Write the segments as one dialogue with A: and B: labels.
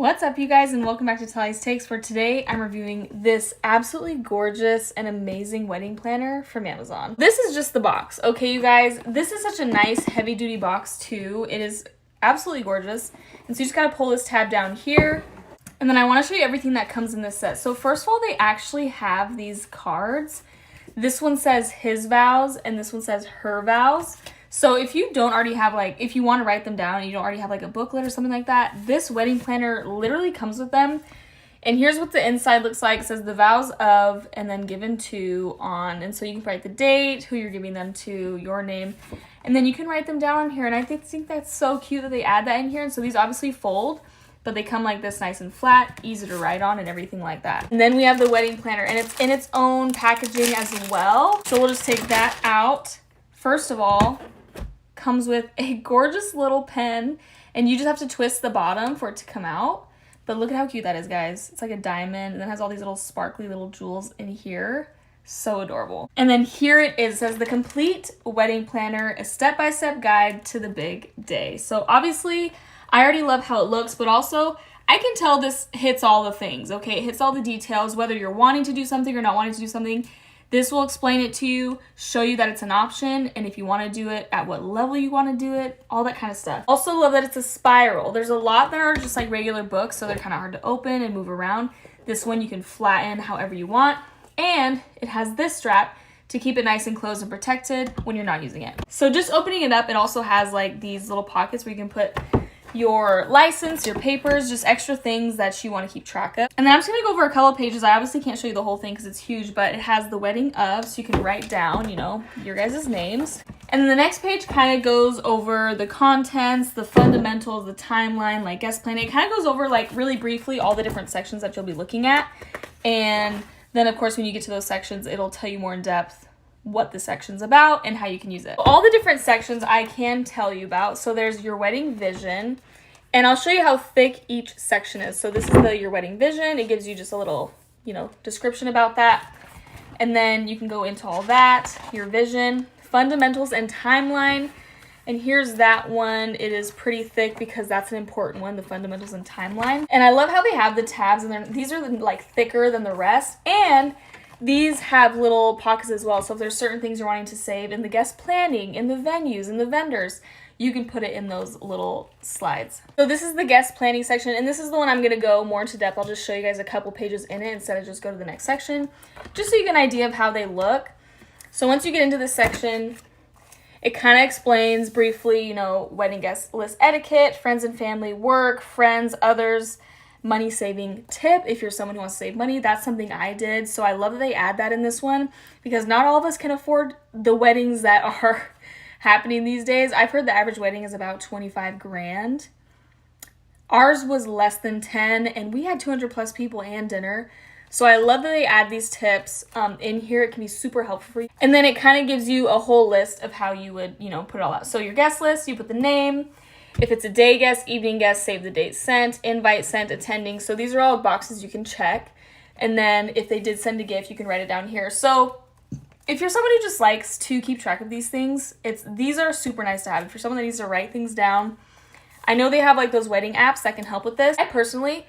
A: What's up, you guys, and welcome back to Tally's Takes. For today, I'm reviewing this absolutely gorgeous and amazing wedding planner from Amazon. This is just the box, okay, you guys? This is such a nice, heavy-duty box, too. It is absolutely gorgeous. And so you just gotta pull this tab down here. And then I want to show you everything that comes in this set. So first of all, they actually have these cards. This one says his vows, and this one says her vows. So if you don't already have, if you want to write them down and you don't already have, a booklet or something like that, this wedding planner literally comes with them. And here's what the inside looks like. It says the vows of, and then given to, on. And so you can write the date, who you're giving them to, your name. And then you can write them down on here. And I think that's so cute that they add that in here. And so these obviously fold, but they come like this, nice and flat, easy to write on and everything like that. And then we have the wedding planner, and it's in its own packaging as well. So we'll just take that out. First of all, comes with a gorgeous little pen, and you just have to twist the bottom for it to come out. But look at how cute that is, guys. It's like a diamond, and then it has all these little sparkly little jewels in here. So adorable. And then here it is. It says the complete wedding planner, a step-by-step guide to the big day. So obviously, I already love how it looks, but also I can tell this hits all the things, okay? It hits all the details, whether you're wanting to do something or not wanting to do something. This will explain it to you, show you that it's an option, and if you want to do it, at what level you want to do it, all that kind of stuff. Also love that it's a spiral. There's a lot that are just like regular books, so they're kind of hard to open and move around. This one you can flatten however you want, and it has this strap to keep it nice and closed and protected when you're not using it. So just opening it up, it also has like these little pockets where you can put your license, your papers, just extra things that you want to keep track of. And then I'm just going to go over a couple of pages. I obviously can't show you the whole thing because it's huge, but it has the wedding of, so you can write down, your guys' names. And then the next page kind of goes over the contents, the fundamentals, the timeline, like guest planning. It kind of goes over really briefly all the different sections that you'll be looking at. And then of course when you get to those sections, it'll tell you more in depth what the section's about and how you can use it. All the different sections I can tell you about. So there's your wedding vision, and I'll show you how thick each section is. So this is your wedding vision. It gives you just a little, description about that. And then you can go into all that, your vision, fundamentals, and timeline. And here's that one. It is pretty thick because that's an important one, the fundamentals and timeline. And I love how they have the tabs, and these are thicker than the rest. And these have little pockets as well, so if there's certain things you're wanting to save in the guest planning, in the venues, in the vendors, you can put it in those little slides. So this is the guest planning section, and this is the one I'm going to go more into depth. I'll just show you guys a couple pages in it instead of just go to the next section, just so you get an idea of how they look. So once you get into this section, it kind of explains briefly, wedding guest list etiquette, friends and family, work, friends, others, money saving tip. If you're someone who wants to save money, that's something I did. So I love that they add that in this one because not all of us can afford the weddings that are happening these days. I've heard the average wedding is about 25 grand. Ours was less than 10, and we had 200 plus people and dinner. So I love that they add these tips in here. It can be super helpful for you. And then it kind of gives you a whole list of how you would, put it all out. So your guest list, you put the name. If it's a day guest, evening guest, save the date sent, invite sent, attending. So these are all boxes you can check. And then if they did send a gift, you can write it down here. So if you're someone who just likes to keep track of these things, these are super nice to have. If you're someone that needs to write things down, I know they have those wedding apps that can help with this. I personally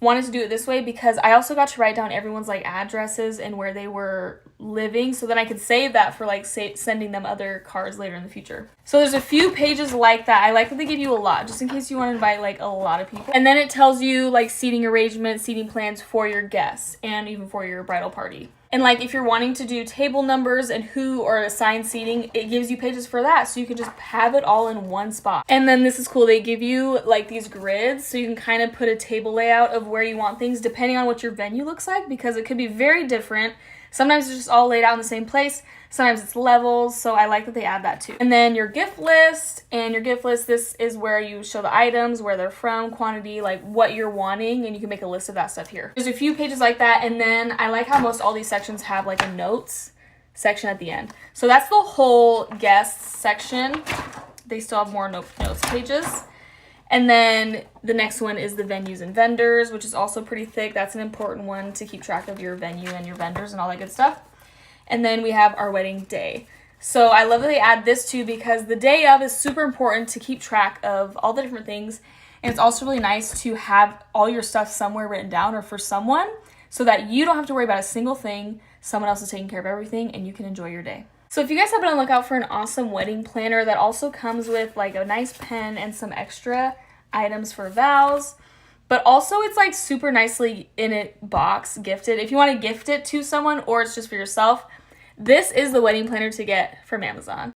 A: wanted to do it this way because I also got to write down everyone's addresses and where they were living, so then I could save that for sending them other cards later in the future. So there's a few pages like that. I like that they give you a lot just in case you want to invite a lot of people. And then it tells you seating arrangements, seating plans for your guests and even for your bridal party. And if you're wanting to do table numbers and who or assigned seating, it gives you pages for that. So you can just have it all in one spot. And then this is cool. They give you these grids so you can kind of put a table layout of where you want things depending on what your venue looks like, because it could be very different. Sometimes it's just all laid out in the same place. Sometimes it's levels, so I like that they add that too. And then your gift list, this is where you show the items, where they're from, quantity, what you're wanting, and you can make a list of that stuff here. There's a few pages like that, and then I like how most all these sections have a notes section at the end. So that's the whole guest section. They still have more notes pages. And then the next one is the venues and vendors, which is also pretty thick. That's an important one to keep track of your venue and your vendors and all that good stuff. And then we have our wedding day. So I love that they add this too because the day of is super important to keep track of all the different things. And it's also really nice to have all your stuff somewhere written down or for someone so that you don't have to worry about a single thing. Someone else is taking care of everything and you can enjoy your day. So if you guys have been on the lookout for an awesome wedding planner that also comes with like a nice pen and some extra items for vows, but also it's like super nicely in it box gifted. If you want to gift it to someone or it's just for yourself, this is the wedding planner to get from Amazon.